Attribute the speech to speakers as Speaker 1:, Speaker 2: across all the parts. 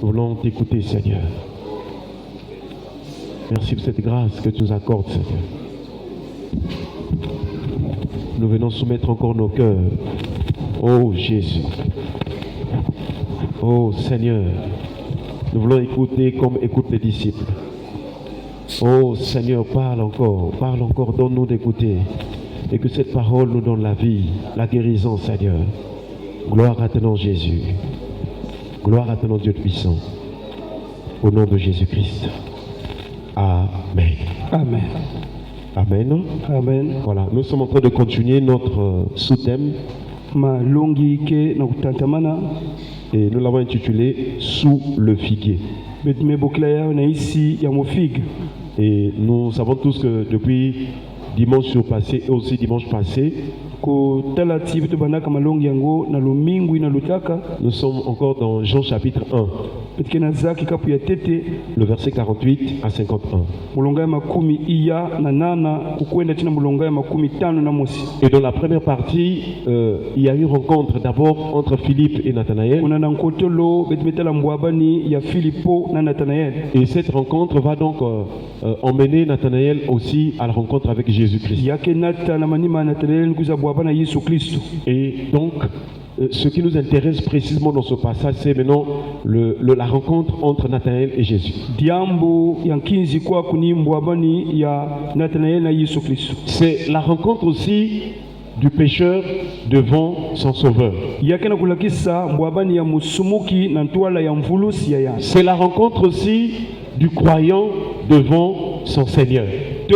Speaker 1: Nous voulons t'écouter, Seigneur. Merci pour cette grâce que tu nous accordes, Seigneur. Nous venons soumettre encore nos cœurs. Oh Jésus. Oh Seigneur. Nous voulons écouter comme écoutent les disciples. Oh Seigneur, parle encore, donne-nous d'écouter. Et que cette parole nous donne la vie, la guérison, Seigneur. Gloire à ton nom, Jésus. Gloire à ton nom, Dieu puissant. Au nom de Jésus-Christ. Amen.
Speaker 2: Amen.
Speaker 1: Amen.
Speaker 2: Amen.
Speaker 1: Voilà, nous sommes en train de continuer notre sous-thème. Et nous l'avons intitulé Sous le figuier. Et nous savons tous que depuis dimanche passé et aussi dimanche passé, nous sommes encore dans Jean chapitre 1, le verset 48 à 51. Et dans la première partie, il y a eu une rencontre d'abord entre Philippe et Nathanaël. Et cette rencontre va donc emmener Nathanaël aussi à la rencontre avec Jésus-Christ. Et donc, ce qui nous intéresse précisément dans ce passage, c'est maintenant la rencontre entre Nathanaël et Jésus. C'est la rencontre aussi du pécheur devant son sauveur. C'est la rencontre aussi du croyant devant son Seigneur. Et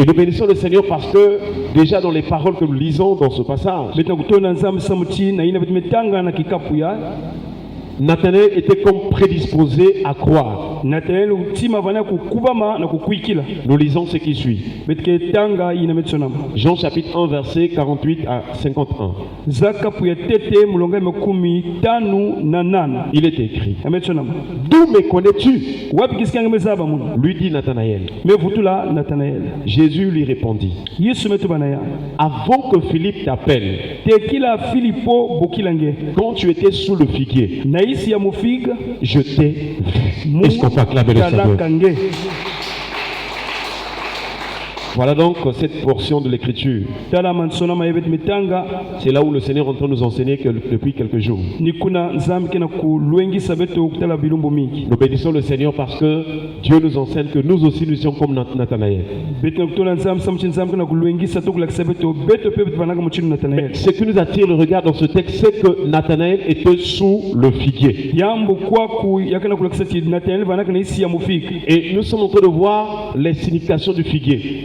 Speaker 1: nous bénissons le Seigneur parce que déjà dans les paroles que nous lisons dans ce passage, Nathanaël était comme prédisposé à croire. Nous lisons ce qui suit. Jean chapitre 1 verset 48 à 51. Il est écrit: d'où me connais-tu? Lui dit Nathanaël. Jésus lui répondit: avant que Philippe t'appelle, quand tu étais sous le figuier, je t'ai vu. Est-ce qu'on peut acclamer le Seigneur? Voilà donc cette portion de l'écriture. C'est là où le Seigneur est en train de nous enseigner depuis quelques jours. Nous bénissons le Seigneur parce que Dieu nous enseigne que nous aussi nous sommes comme Nathanaël. Mais ce qui nous attire le regard dans ce texte, c'est que Nathanaël était sous le figuier. Et nous sommes en train de voir les significations du figuier.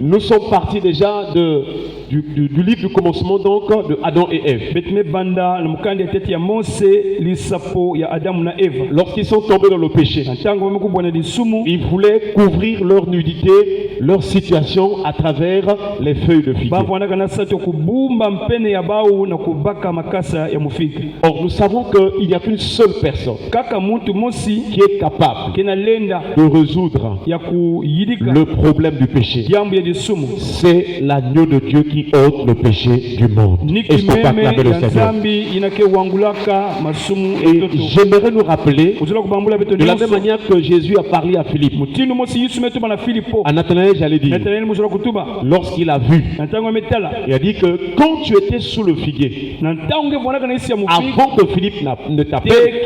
Speaker 1: Nous sommes partis déjà du livre du commencement, donc de Adam et Ève. Lorsqu'ils sont tombés dans le péché, ils voulaient couvrir leur nudité, leur situation à travers les feuilles de figuier. Or, nous savons qu'il n'y a qu'une seule personne qui est capable de résoudre le problème du péché. C'est l'agneau de Dieu qui ôte le péché du monde. Est-ce qu'on peut acclamer le Seigneur? Et j'aimerais nous rappeler, de la même manière que Jésus a parlé à Philippe, à Nathanaël, j'allais dire, lorsqu'il a vu, il a dit que quand tu étais sous le figuier, avant que Philippe ne t'appelle,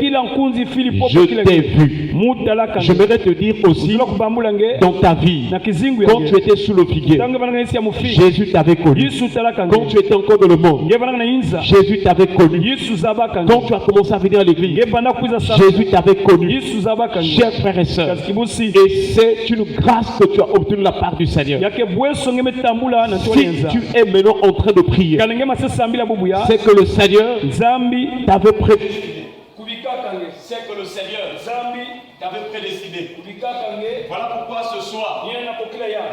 Speaker 1: je t'ai vu. J'aimerais te dire aussi, dans ta vie, quand tu étais sous le figuier, Jésus t'avait connu. Quand tu étais encore dans le monde, Jésus t'avait connu. Quand tu as commencé à venir à l'église, Jésus t'avait connu. Chers frères et sœurs, et c'est une grâce que tu as obtenue de la part du Seigneur. Si tu es maintenant en train de prier, c'est que le Seigneur t'avait prédestiné. C'est que le Seigneur t'avait prédestiné. Voilà pourquoi ce soir, nous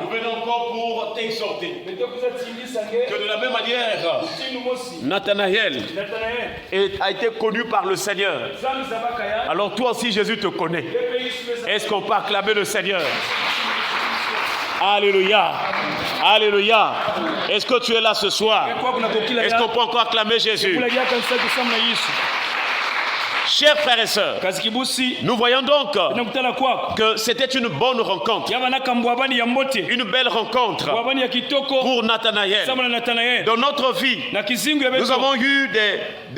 Speaker 1: venons encore pour t'exhorter que de la même manière, Nathanaël a été connu par le Seigneur. Alors toi aussi Jésus te connaît. Est-ce qu'on peut acclamer le Seigneur?
Speaker 2: Alléluia. Alléluia. Est-ce que tu es là ce soir? Est-ce qu'on peut encore acclamer Jésus? Chers frères et sœurs, nous voyons donc que c'était une bonne rencontre, une belle rencontre pour Nathanaël. Dans notre vie, nous avons eu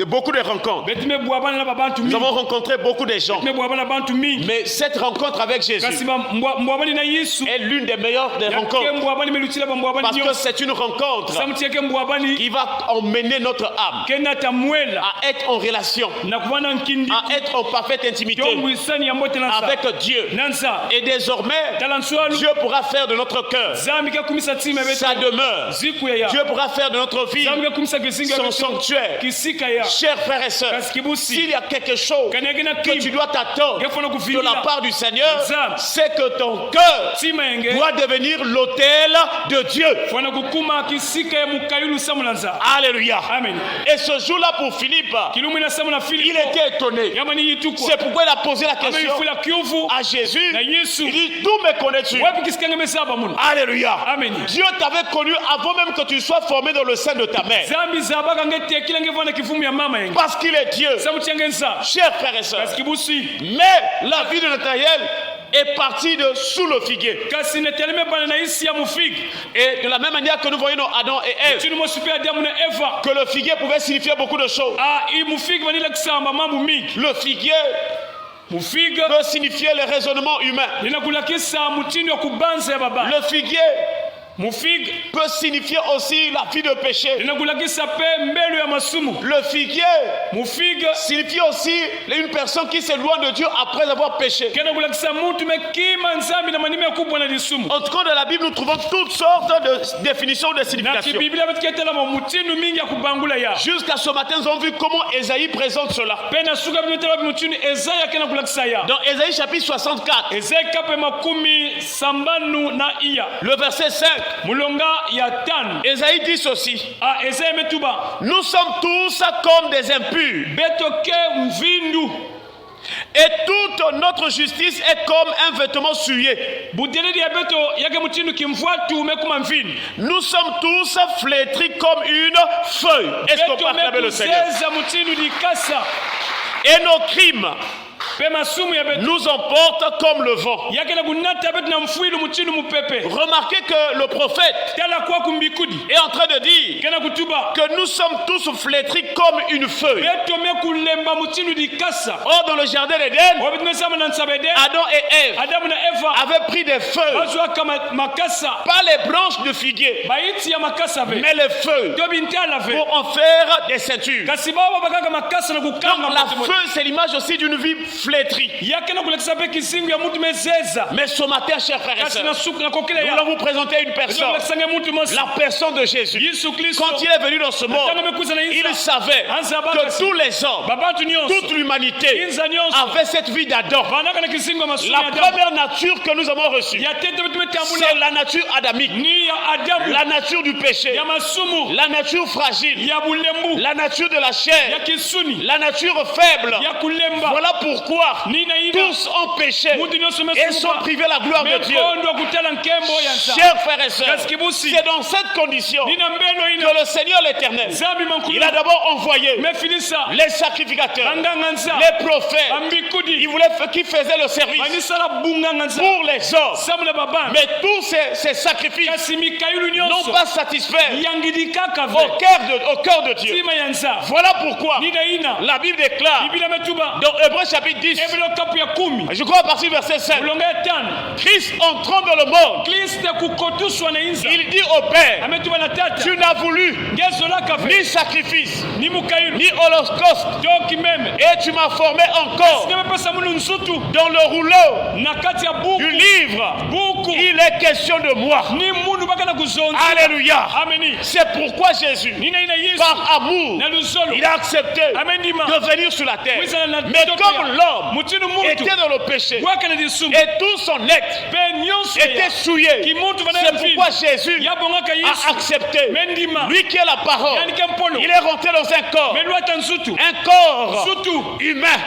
Speaker 2: beaucoup de rencontres. Nous avons rencontré beaucoup de gens. Mais cette rencontre avec Jésus est l'une des meilleures des rencontres. Parce que c'est une rencontre qui va emmener notre âme à être en relation, à être en parfaite intimité avec Dieu. Et désormais, Dieu pourra faire de notre cœur sa demeure. Dieu pourra faire de notre vie son sanctuaire. Chers frères et sœurs, s'il y a quelque chose que tu dois t'attendre de la part du Seigneur, c'est que ton cœur doit devenir l'autel de Dieu. Alléluia. Et ce jour-là pour Philippe, il était étonné. C'est pourquoi il a posé la question à Jésus. Il dit, d'où me connais-tu? Alléluia. Dieu t'avait connu avant même que tu sois formé dans le sein de ta mère. Parce qu'il est Dieu. Chers frères et sœurs, mais la vie de Nathanaël est partie de sous le figuier. Et de la même manière que nous voyons Adam et Ève, que le figuier pouvait signifier beaucoup de choses. Le figuier peut signifier le raisonnement humain. Le figuier peut signifier aussi la vie de péché. Le figuier signifie aussi une personne qui s'éloigne de Dieu après avoir péché. En tout cas, dans la Bible, nous trouvons toutes sortes de définitions de signification. Jusqu'à ce matin, nous avons vu comment Ésaïe présente cela. Dans Ésaïe chapitre 64, le verset 5, Ésaïe dit ceci: nous sommes tous comme des impurs, et toute notre justice est comme un vêtement souillé. Nous sommes tous flétris comme une feuille. Est-ce qu'on peut acclamer le Seigneur? Et nos crimes nous emporte comme le vent. Remarquez que le prophète est en train de dire que nous sommes tous flétris comme une feuille. Or, dans le jardin d'Éden, Adam et Ève avaient pris des feuilles, pas les branches de figuier, mais les feuilles, pour en faire des ceintures. Donc la feuille, c'est l'image aussi d'une vie flétrie. Mais ce matin, chers frères et sœurs, nous allons vous présenter une personne, la personne de Jésus. Quand il est venu dans ce monde, il savait que tous les hommes, toute l'humanité avait cette vie d'Adam. La première nature que nous avons reçue, c'est la nature adamique, la nature du péché, la nature fragile, la nature de la chair, la nature faible. Voilà pourquoi tous ont péché et sont privés de la gloire de Dieu. Chers frères et sœurs, c'est dans cette condition que le Seigneur l'Éternel, il a d'abord envoyé les sacrificateurs, les prophètes. Il voulait qu'ils faisaient le service pour les hommes. Mais tous ces sacrifices n'ont pas satisfait au cœur de Dieu. Voilà pourquoi la Bible déclare dans Hébreux chapitre 10, je crois à partir du verset 5, Christ entrant dans le monde, il dit au Père, tu n'as voulu ni sacrifice, ni holocauste, et tu m'as formé encore dans le rouleau du livre. Il est question de moi. Alléluia. C'est pourquoi Jésus, par amour, il a accepté de venir sur la terre. Mais comme l'homme était dans le péché et tout son être était souillé, c'est pourquoi Jésus a accepté. Lui qui est la parole, il est rentré dans un corps humain.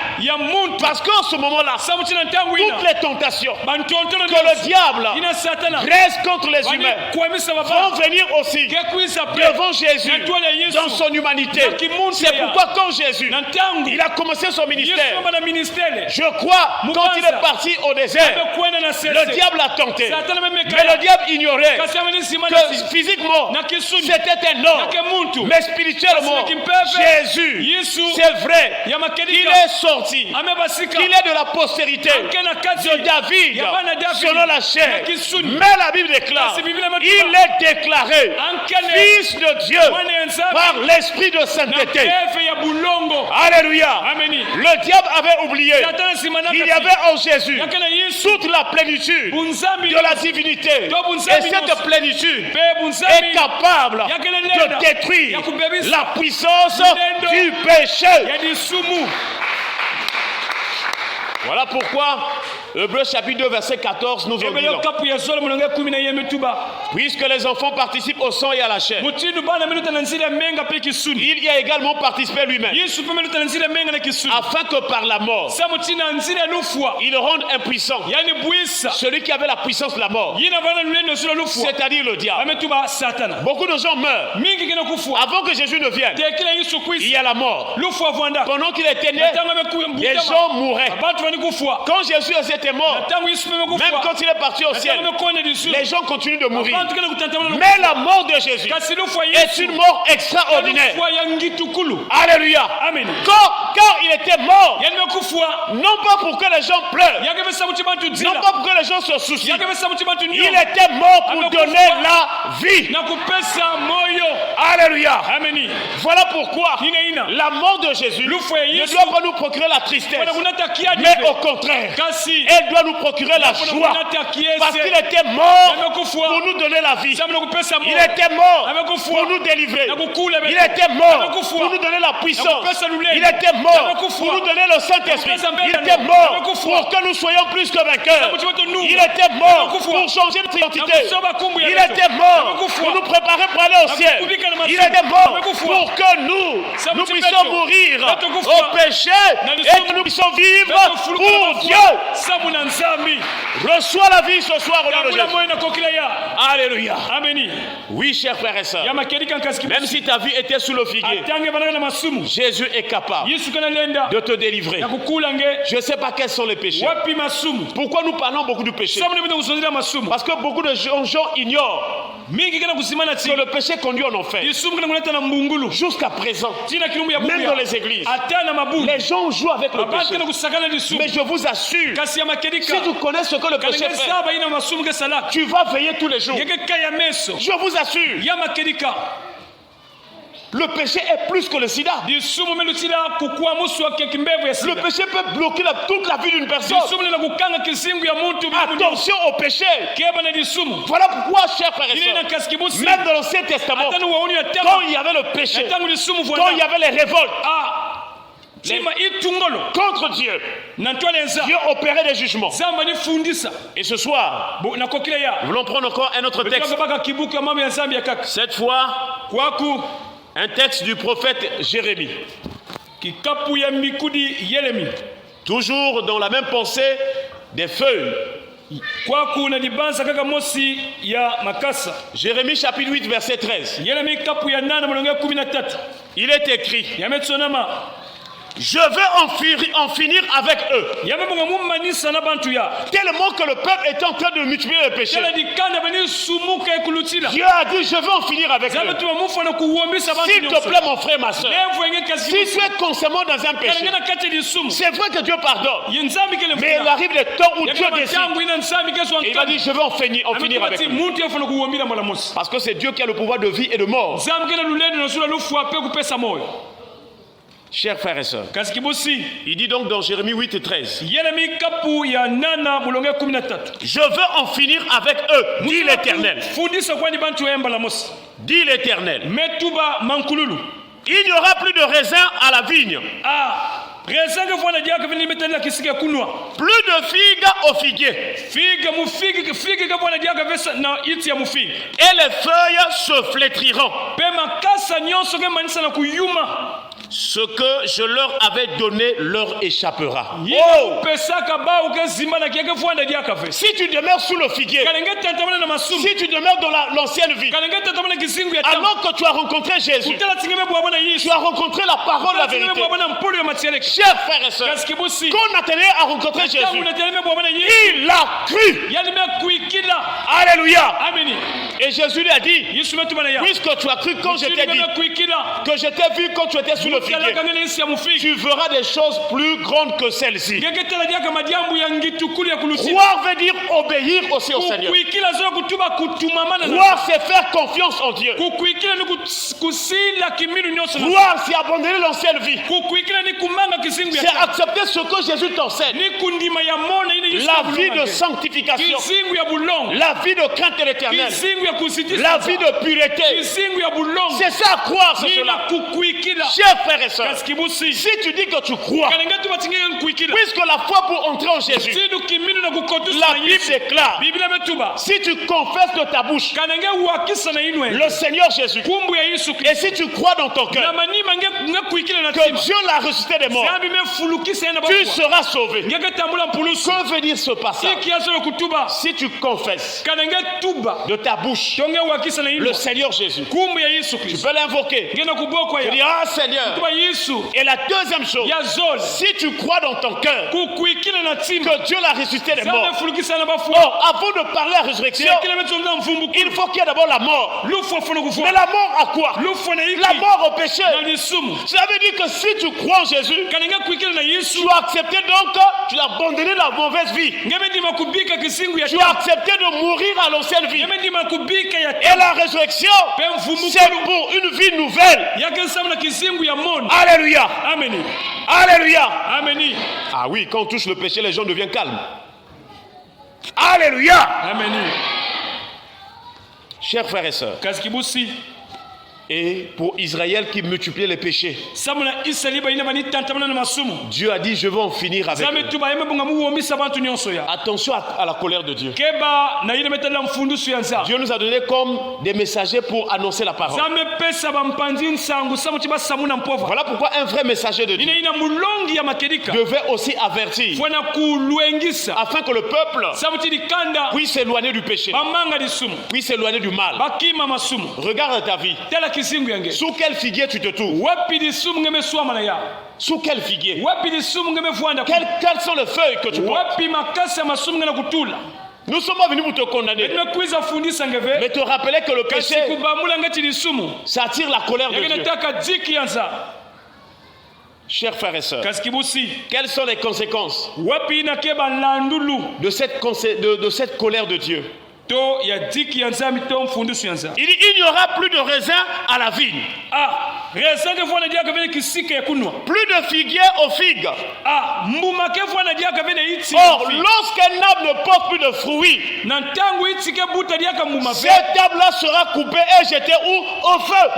Speaker 2: Parce qu'en ce moment-là, toutes les tentations que le diable dresse contre les humains vont venir aussi devant Jésus dans son humanité. C'est pourquoi quand Jésus il a commencé son ministère, je crois quand il est parti au désert, le diable l'a tenté. Mais le diable ignorait que physiquement c'était un homme, mais spirituellement Jésus, c'est vrai, il est sorti, il est de la postérité de David selon la chair. Mais la Bible déclare, il est déclaré fils de Dieu par l'esprit de sainteté. Alléluia. Le diable avait oublié qu'il y avait en Jésus toute la plénitude de la divinité. Et cette plénitude est capable de détruire la puissance du péché. Voilà pourquoi Hébreux chapitre 2 verset 14 nous en dit long. Puisque les enfants participent au sang et à la chair, il y a également participé lui-même, afin que par la mort il rende impuissant celui qui avait la puissance de la mort, c'est-à-dire le diable. Beaucoup de gens meurent avant que Jésus ne vienne. Il y a la mort. Pendant qu'il était né, les gens mouraient. Quand Jésus était mort, même quand il est parti au ciel, les gens continuent de mourir. Mais la mort de Jésus est une mort extraordinaire. Alléluia. Car il était mort, non pas pour que les gens pleurent, non pas pour que les gens se soucient. Il était mort pour donner la vie. Alléluia. Voilà pourquoi la mort de Jésus ne doit pas nous procurer la tristesse, mais au contraire, elle doit nous procurer la joie, parce qu'il était mort pour nous donner la vie. Il était mort pour nous délivrer. Il était mort pour nous donner la puissance. Il était mort pour nous donner le Saint-Esprit. Il était mort pour que nous soyons plus que vainqueurs. Il était mort pour changer notre identité. Il était mort pour nous préparer pour aller au ciel. Il était mort pour que nous puissions mourir au péché et que nous puissions vivre pour Dieu. Reçois la vie ce soir au nom de Jésus. Alléluia. Oui, chers frères et sœurs, même si ta vie était sous le figuier, Jésus est capable de te délivrer. Je ne sais pas quels sont les péchés. Pourquoi nous parlons beaucoup du péché? Parce que beaucoup de gens ignorent que le péché conduit en enfer. Jusqu'à présent, même dans les églises, les gens jouent avec le péché. Mais je vous assure, si tu connais ce que le péché fait, tu vas veiller tous les jours. Je vous assure. Le péché est plus que le sida. Le péché peut bloquer toute la vie d'une personne. Attention au péché. Voilà pourquoi, chers frères et sœurs, même dans l'Ancien Testament, quand il y avait le péché, quand il y avait les révoltes contre Dieu, Dieu opérait des jugements. Et ce soir, nous voulons prendre encore un autre texte. Cette fois, un texte du prophète Jérémie. Toujours dans la même pensée des feuilles. Jérémie chapitre 8 verset 13. Il est écrit: je veux en finir avec eux. Tellement que le peuple est en train de multiplier le péché. Dieu a dit: je veux en finir avec eux. S'il te plaît, mon frère, ma soeur, si tu es constamment dans un péché, c'est vrai que Dieu pardonne, mais il arrive des temps où Dieu décide. Et il va dire: je veux en finir avec eux. Parce que c'est Dieu qui a le pouvoir de vie et de mort. Chers frères et sœurs, il dit donc dans Jérémie 8 et 13, je veux en finir avec eux, dit l'Éternel. Dit l'Éternel. Il n'y aura plus de raisin à la vigne. Plus de figues au figuier. Et les feuilles se flétriront. Ce que je leur avais donné leur échappera. Oh. Si tu demeures sous le figuier, si tu demeures dans l'ancienne vie, alors que tu as rencontré Jésus, tu as rencontré la parole de la vérité. Chers frères et sœurs, quand Nathanaël a rencontré Jésus, il a cru. Alléluia. Et Jésus lui a dit, puisque tu as cru quand je t'ai dit, que je t'ai vu quand tu étais sous le figuier, tu verras des choses plus grandes que celles-ci. Croire veut dire obéir aussi au Seigneur. Croire, c'est faire confiance en Dieu. Croire, c'est abandonner l'ancienne vie. C'est accepter ce que Jésus t'enseigne. La vie de sanctification, la vie de crainte de l'Éternel, la vie de pureté. C'est ça, croire, c'est cela. Chers frères et sœurs, si tu dis que tu crois, puisque la foi pour entrer en Jésus, la Bible déclare, si tu confesses de ta bouche le Seigneur Jésus, et si tu crois dans ton cœur que Dieu l'a ressuscité des morts, tu seras sauvé. Que veut dire ce passage? Si tu confesses de ta bouche le Seigneur Jésus, tu peux l'invoquer. Tu dis, ah Seigneur. Et la deuxième chose, si tu crois dans ton cœur que Dieu l'a ressuscité des morts, avant de parler à la résurrection, il faut qu'il y ait d'abord la mort. Mais la mort à quoi? La mort au péché. Cela veut dire que si tu crois en Jésus, tu as accepté donc, tu as abandonné la mauvaise vie. Tu as accepté de mourir à l'ancienne vie. Et la résurrection, c'est pour une vie nouvelle. Alléluia. Amen. Alléluia. Amen. Ah oui, quand on touche le péché, les gens deviennent calmes. Alléluia. Amen. Chers frères et sœurs, et pour Israël qui multipliait les péchés, Dieu a dit, je veux en finir avec eux. Attention à la colère de Dieu. Dieu nous a donné comme des messagers pour annoncer la parole. Voilà pourquoi un vrai messager de Dieu devait aussi avertir, afin que le peuple puisse s'éloigner du péché, puisse s'éloigner du mal. Regarde ta vie. Sous quel figuier tu te trouves? Sous quel figuier? Quelles sont les feuilles que tu portes? Nous sommes venus pour te condamner, mais te rappeler que le péché, ça attire la colère de Dieu. Chers frères et sœurs, quelles sont les conséquences de cette colère de Dieu? Il dit, il n'y aura plus de raisin à la vigne. Plus de figuier aux figues. Or, lorsqu'un arbre ne porte plus de fruits, cette arbre-là sera coupée et jetée où? Au feu.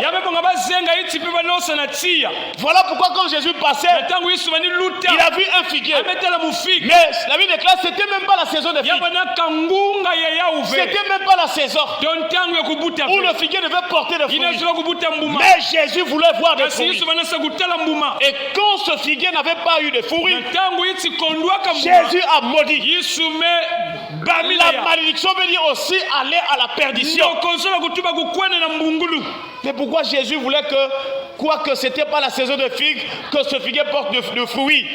Speaker 2: Voilà pourquoi quand Jésus passait, il a vu un figuier. Mais la Bible déclare que c'était même pas la saison des figues. C'était même pas la saison où le figuier devait porter des fruits. Mais Jésus voulait voir des fruits. Et quand ce figuier n'avait pas eu de fruits, Jésus a maudit. La malédiction veut dire aussi aller à la perdition. Mais pourquoi Jésus voulait que, quoique ce n'était pas la saison de figues, que ce figuier porte de fruits?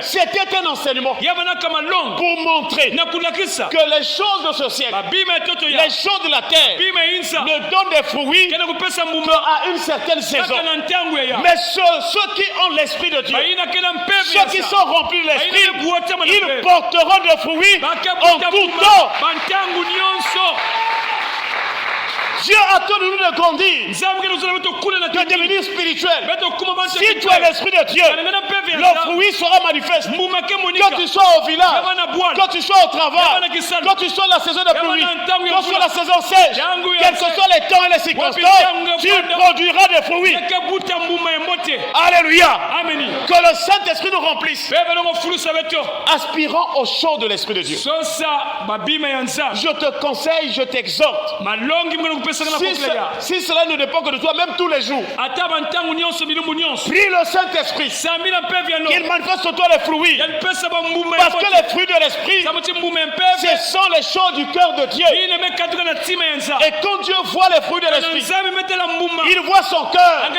Speaker 2: C'était un enseignement pour montrer que les choses de ce siècle, les choses de la terre, ne donnent des fruits qu'à une certaine saison. Mais ceux qui ont l'esprit de Dieu, ceux qui sont remplis de l'esprit, ils porteront des fruits en tout temps. Dieu attend de nous de grandir, de devenir spirituel. Si tu as l'esprit de Dieu, le fruit sera manifeste. Quand tu sois au village, quand tu sois au travail, quand tu sois dans la saison de pluie, quand tu sois dans la saison sèche, quels que soient les temps et les circonstances, tu produiras des fruits. Alléluia. Que le Saint-Esprit nous remplisse, aspirant au chaud de l'Esprit de Dieu. Je te conseille, je t'exhorte, si cela ne dépend que de toi, même tous les jours, prie le Saint-Esprit qu'il manifeste sur toi les fruits, parce que les fruits de l'Esprit, ce sont les choses du cœur de Dieu. Et quand Dieu voit les fruits de l'Esprit, il voit son cœur.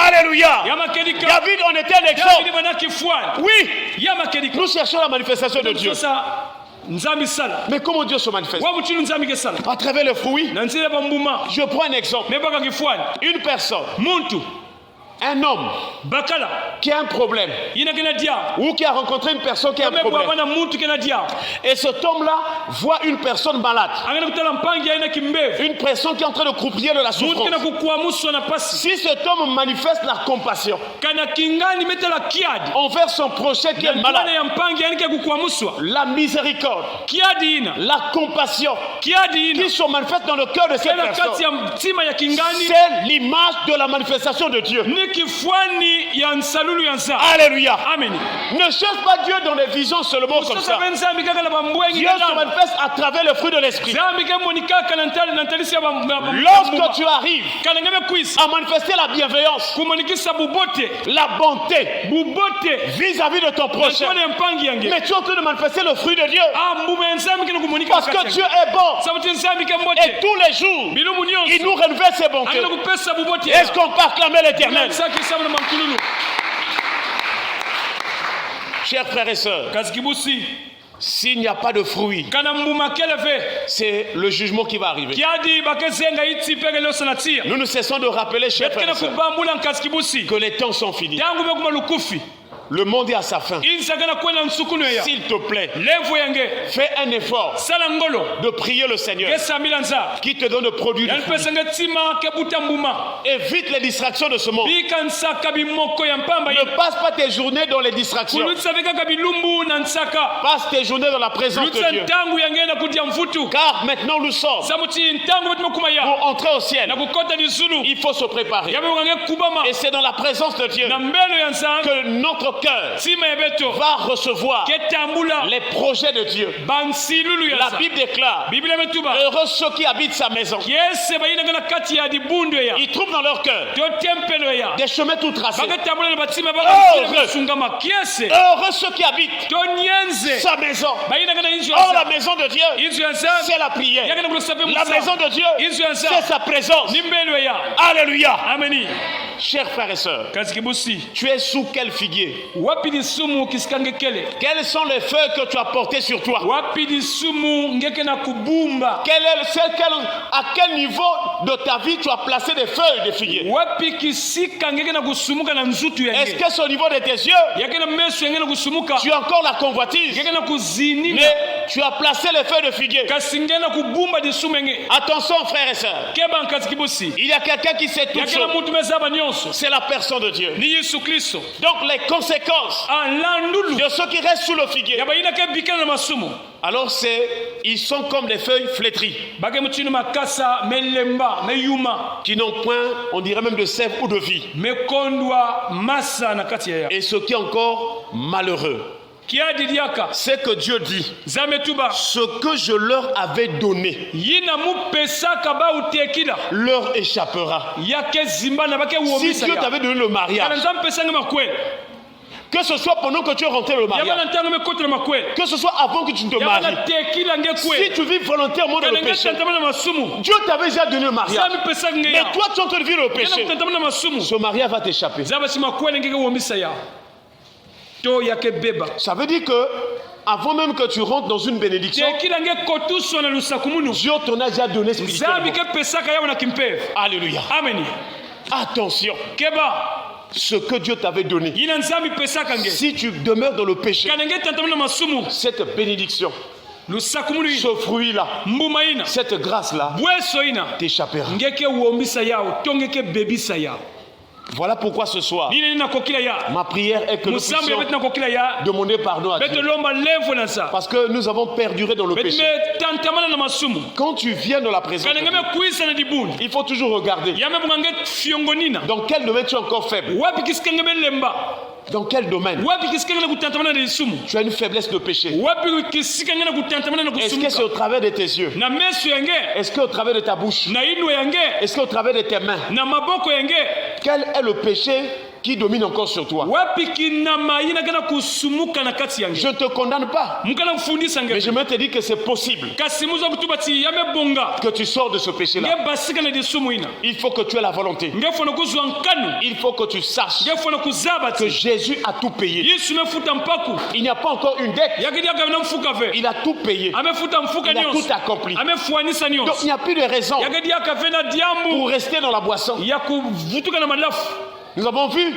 Speaker 2: Alléluia. David en était un exemple. Oui, nous cherchons la manifestation de Dieu. Mais comment Dieu se manifeste? À travers le fruit. Je prends un exemple. Une personne, un homme qui a un problème, ou qui a rencontré une personne qui a un problème, et cet homme-là voit une personne malade, une personne qui est en train de croupir de la souffrance. Si cet homme manifeste la compassion envers son prochain qui est malade, la miséricorde, la compassion qui se manifeste dans le cœur de cette personne, c'est l'image de la manifestation de Dieu. Alléluia. Amen. Ne cherche pas Dieu dans les visions seulement comme ça. Dieu se manifeste à travers le fruit de l'esprit. Lorsque tu arrives à manifester la bienveillance, la bonté vis-à-vis de ton prochain, mais tu es en train de manifester le fruit de Dieu, parce que Dieu est bon et tous les jours il nous renouvelle ses bontés. Est-ce qu'on peut acclamer l'Éternel? Chers frères et sœurs, s'il n'y a pas de fruit, c'est le jugement qui va arriver. Nous ne cessons de rappeler, chers frères et sœurs, que les temps sont finis. Le monde est à sa fin. S'il te plaît, fais un effort de prier le Seigneur qui te donne le produit du fruit. Évite les distractions de ce monde. Ne passe pas tes journées dans les distractions. Passe tes journées dans la présence de Dieu. Car maintenant nous sommes pour entrer au ciel. Il faut se préparer. Et c'est dans la présence de Dieu que notre cœur va recevoir les projets de Dieu. La Bible déclare: heureux ceux qui habitent sa maison. Ils trouvent dans leur cœur des chemins tout tracés. Heureux ceux qui habitent sa maison. Or la maison de Dieu, c'est la prière. La maison de Dieu, c'est sa présence. Alléluia. Amen. Chers frères et sœurs, tu es sous quel figuier? Quelles sont les feuilles que tu as portées sur toi? À quel niveau de ta vie tu as placé des feuilles de figuier? Est-ce que c'est au niveau de tes yeux? Tu as encore la convoitise, mais tu as placé les feuilles de figuier. Attention frères et sœurs, il y a quelqu'un qui sait tout ça. C'est la personne de Dieu. Donc les conséquences de ceux qui restent sous le figuier, alors ils sont comme des feuilles flétries, qui n'ont point, on dirait même de sève ou de vie. Et ce qui est encore malheureux, c'est que Dieu dit: ce que je leur avais donné leur échappera. Si Dieu t'avait donné le mariage, que ce soit pendant que tu es rentré le mariage, que ce soit avant que tu ne te maries, si tu vis volontairement dans le péché, Dieu t'avait déjà donné le mariage, mais toi tu es en train de vivre le péché, ce mariage va t'échapper. Ça veut dire que avant même que tu rentres dans une bénédiction, Dieu t'en a déjà donné spirituellement. Alléluia. Amen. Attention, ce que Dieu t'avait donné, si tu demeures dans le péché, cette bénédiction ce fruit-là, cette grâce-là, t'échappera. Voilà pourquoi ce soir, ma prière est que nous puissions demander pardon à Dieu. Parce que nous avons perduré dans le péché. Quand tu viens dans la présence de Dieu, il faut toujours regarder dans quel domaine tu es encore faible. Dans quel domaine tu as une faiblesse de péché? Est-ce que c'est au travers de tes yeux? Est-ce que au travers de ta bouche? Est-ce qu'au travers de tes mains? Quel est le péché qui domine encore sur toi? Je ne te condamne pas, mais je me te dis que c'est possible que tu sors de ce péché-là. Il faut que tu aies la volonté. Il faut que tu saches que Jésus a tout payé. Il n'y a pas encore une dette. Il a tout payé. Il a tout accompli. Donc il n'y a plus de raison pour rester dans la boisson. Nous avons vu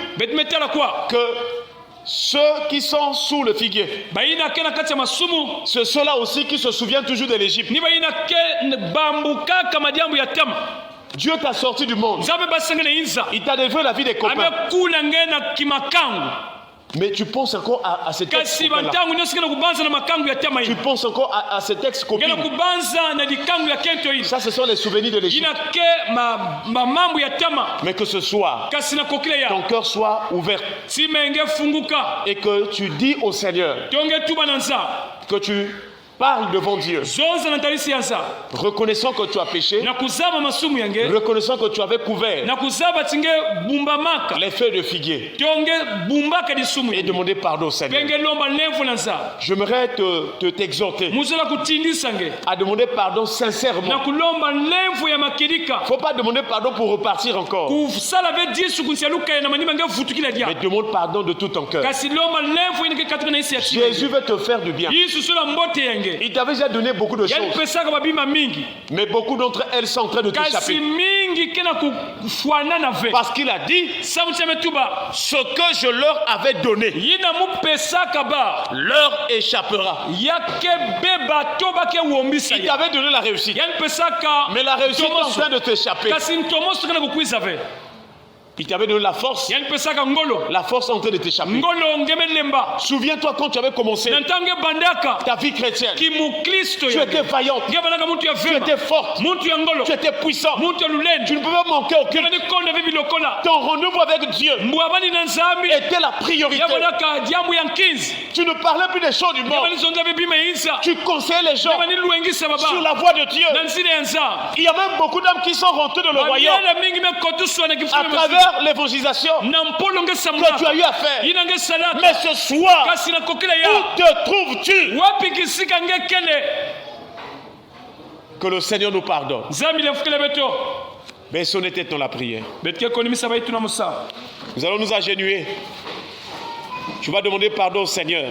Speaker 2: que ceux qui sont sous le figuier, c'est ceux-là aussi qui se souviennent toujours de l'Égypte. Dieu t'a sorti du monde. Il t'a délivré la vie des copains. Mais tu penses encore à ces textes copains-là. Tu penses encore à ces textes copains. Ça, ce sont les souvenirs de l'Égypte. Mais que ce soir, ton cœur soit ouvert. Et que tu dis au Seigneur que tu parle devant Dieu, reconnaissant que tu as péché, reconnaissant que tu avais couvert les feuilles de figuier et demander pardon au Seigneur. J'aimerais t'exhorter à demander pardon sincèrement. Il ne faut pas demander pardon pour repartir encore, mais demande pardon de tout ton cœur. Jésus veut te faire du bien. Il t'avait déjà donné beaucoup de choses, mais beaucoup d'entre elles sont en train de t'échapper. Parce qu'il a dit, ce que je leur avais donné leur échappera. Il t'avait donné la réussite, mais la réussite est en train de t'échapper. Il t'avait donné la force. La force est en train de t'échapper. Souviens-toi quand tu avais commencé ta vie chrétienne. Tu étais vaillante. Tu étais forte. Tu étais puissant. Tu ne pouvais manquer aucun. Ton rendez-vous avec Dieu était la priorité. Tu ne parlais plus des choses du monde. Tu conseillais les gens sur la voie de Dieu. Il y a même beaucoup d'hommes qui sont rentrés dans le royaume à travers l'évangélisation que tu as eu à faire. Mais ce soir, où te trouves-tu? Que le Seigneur nous pardonne. Baissons nos têtes dans la prière. Nous allons nous agenouiller. Tu vas demander pardon au Seigneur.